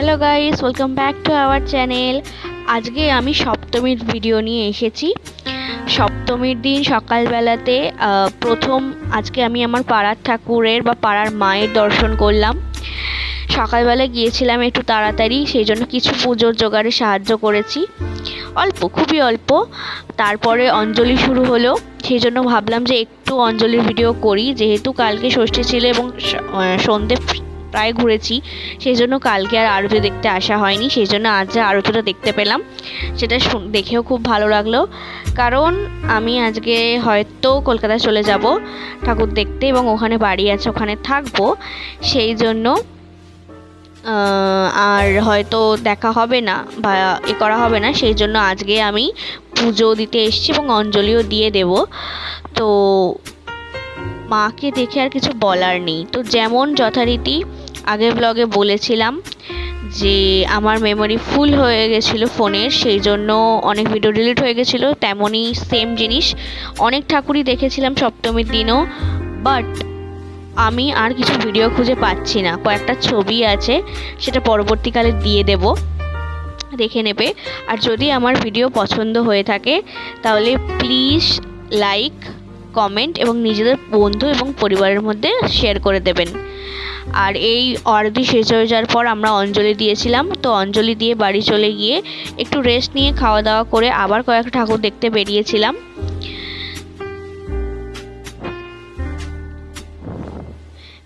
Hello guys, welcome back to our channel. আজকে আমি সপ্তমীর ভিডিও নিয়ে এসেছি। সপ্তমীর দিন সকালবেলাতে প্রথম আজকে আমি আমার পাড়ার ঠাকুরের বা পাড়ার মায়ের দর্শন করলাম। সকালবেলা গিয়েছিলাম একটু তাড়াতাড়ি, সেই জন্য কিছু পুজোর জোগাড়ে সাহায্য করেছি, অল্প, খুবই অল্প। তারপরে অঞ্জলি শুরু হলো, সেই জন্য ভাবলাম যে একটু অঞ্জলির ভিডিও করি, যেহেতু কালকে ষষ্ঠী ছিল এবং সন্ধে প্রায় ঘুরেছি, সেই জন্য কালকে আর আরতি দেখতে আসা হয়নি। সেই জন্য আজ যে আরতিটা দেখতে পেলাম সেটা দেখেও খুব ভালো লাগলো, কারণ আমি আজকে হয়তো কলকাতায় চলে যাব ঠাকুর দেখতে এবং ওখানে বাড়ি আছে, ওখানে থাকবো। সেই জন্য আর হয়তো দেখা হবে না বা করা হবে না, সেই জন্য আজকে আমি পুজো দিতে এসেছি এবং অঞ্জলিও দিয়ে দেব। তো মাকে দেখে আর কিছু বলার নেই। তো যেমন যথারীতি আগের ব্লগে বলেছিলাম যে আমার মেমোরি ফুল হয়ে গেছিলো ফোনের, সেই জন্য অনেক ভিডিও ডিলিট হয়ে গেছিলো। তেমনই সেম জিনিস অনেক ঠাকুরই দেখেছিলাম সপ্তমীর দিনও, বাট আমি আর কিছু ভিডিও খুঁজে পাচ্ছি না। কয়েকটা ছবি আছে, সেটা পরবর্তীকালে দিয়ে দেব, দেখে নেবে। আর যদি আমার ভিডিও পছন্দ হয়ে থাকে তাহলে প্লিজ লাইক, কমেন্ট এবং নিজেদের বন্ধু এবং পরিবারের মধ্যে শেয়ার করে দেবেন। আর এই আরতি শেষ হয়ে যাওয়ার পর আমরা অঞ্জলি দিয়েছিলাম, তো অঞ্জলি দিয়ে বাড়ি চলে গিয়ে একটু রেস্ট নিয়ে খাওয়া দাওয়া করে আবার কয়েকটা ঠাকুর দেখতে বেরিয়েছিলাম।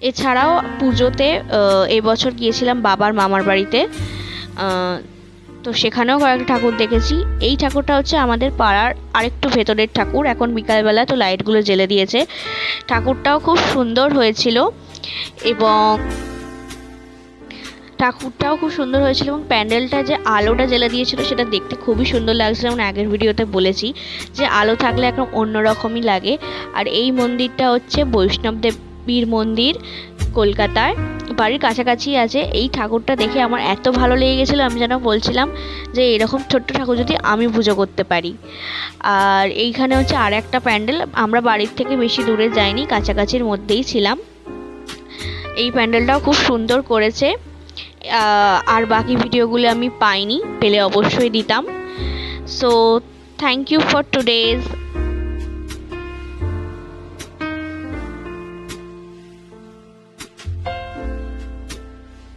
এছাড়াও পুজোতে এবছর গিয়েছিলাম বাবার মামার বাড়িতে, তো সেখানেও কয়েকটা ঠাকুর দেখেছি। এই ঠাকুরটা হচ্ছে আমাদের পাড়ার আরেকটু ভেতরের ঠাকুর। এখন বিকালবেলা তো লাইটগুলো জ্বেলে দিয়েছে। ঠাকুরটাও খুব সুন্দর হয়েছিল এবং প্যান্ডেলটা যে আলোটা জ্বেলে দিয়েছিল সেটা দেখতে খুবই সুন্দর লাগছিল। যেমন আগের ভিডিওতে বলেছি যে আলো থাকলে একদম অন্যরকমই লাগে। আর এই মন্দিরটা হচ্ছে বৈষ্ণব দেবীর মন্দির, কলকাতায় বাড়ির কাছাকাছি আছে। এই ঠাকুরটা দেখে আমার এত ভালো লেগে গেছিলো, আমি যেন বলছিলাম যে এরকম ছোট্ট ঠাকুর যদি আমি পুজো করতে পারি। আর এইখানে হচ্ছে আর একটা প্যান্ডেল, আমরা বাড়ির থেকে বেশি দূরে যাইনি, কাছাকাছির মধ্যেই ছিলাম। এই প্যান্ডেলটাও খুব সুন্দর করেছে। আর বাকি ভিডিওগুলো আমি পাইনি, পেলে অবশ্যই দিতাম। So thank you for today's.